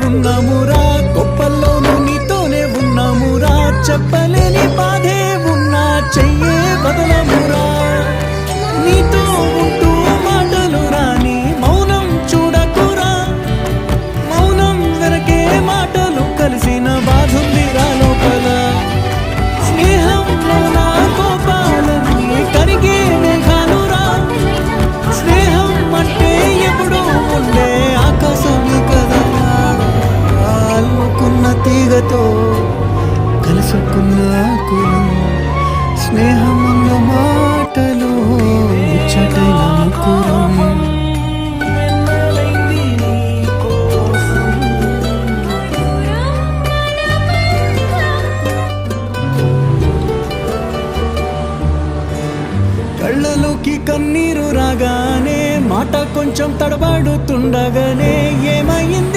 ఉన్నామురా, గొప్పల్లోనూ నీతోనే ఉన్నామురా, చెప్పలేని బాధే ఉన్నా చెయ్యే బదలమురా. నీతో ఉంటూ మాటలు రాని మౌనం చూడకురా, మౌనం వెనకే మాటలు కలిసిన బాధుందిరా లోపల. స్నేహంలో నా కోపాలన్నీ కరిగే మేఘాలురా, స్నేహం అంటే ఎప్పుడూ ఉండే ఆకాశమే కదా. అల్లుకున్న తీగతో కలుసుకున్న ఆకులు, స్నేహమున్న మాటలు ముచ్చటైన ముకురం. కళ్ళలోకి కన్నీరు రాగానే మాట కొంచెం తడబడుతుండగానే ఏమైంది